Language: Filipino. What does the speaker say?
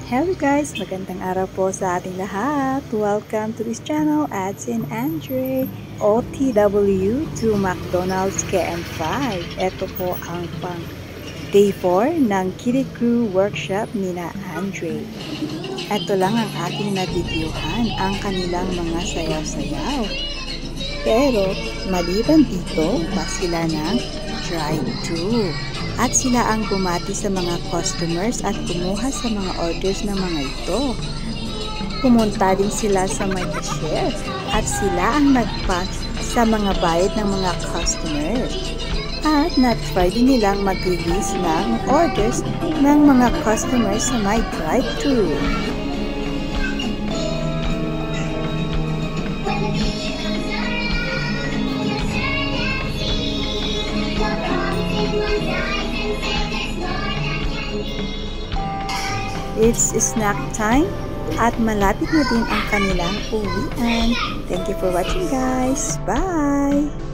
Hello guys! Magandang araw po sa ating lahat. Welcome to this channel, Ads and Andre. OTW to McDonald's KM5. Ito po ang pang day 4 ng Kiddie Crew Workshop ni na Andre. Ito lang ang aking nabidyohan, ang kanilang mga sayaw-sayaw. Pero maliban dito, pa sila ng drive-thru. At sila ang bumati sa mga customers at kumuha sa mga orders ng mga ito. Pumunta din sila sa may cashier at sila ang nag-pack sa mga bayad ng mga customers. At na-try din nilang mag-release ng orders ng mga customers sa may drive-thru. It's snack time at malapit na din ang kanilang uwian. Thank you for watching guys. Bye!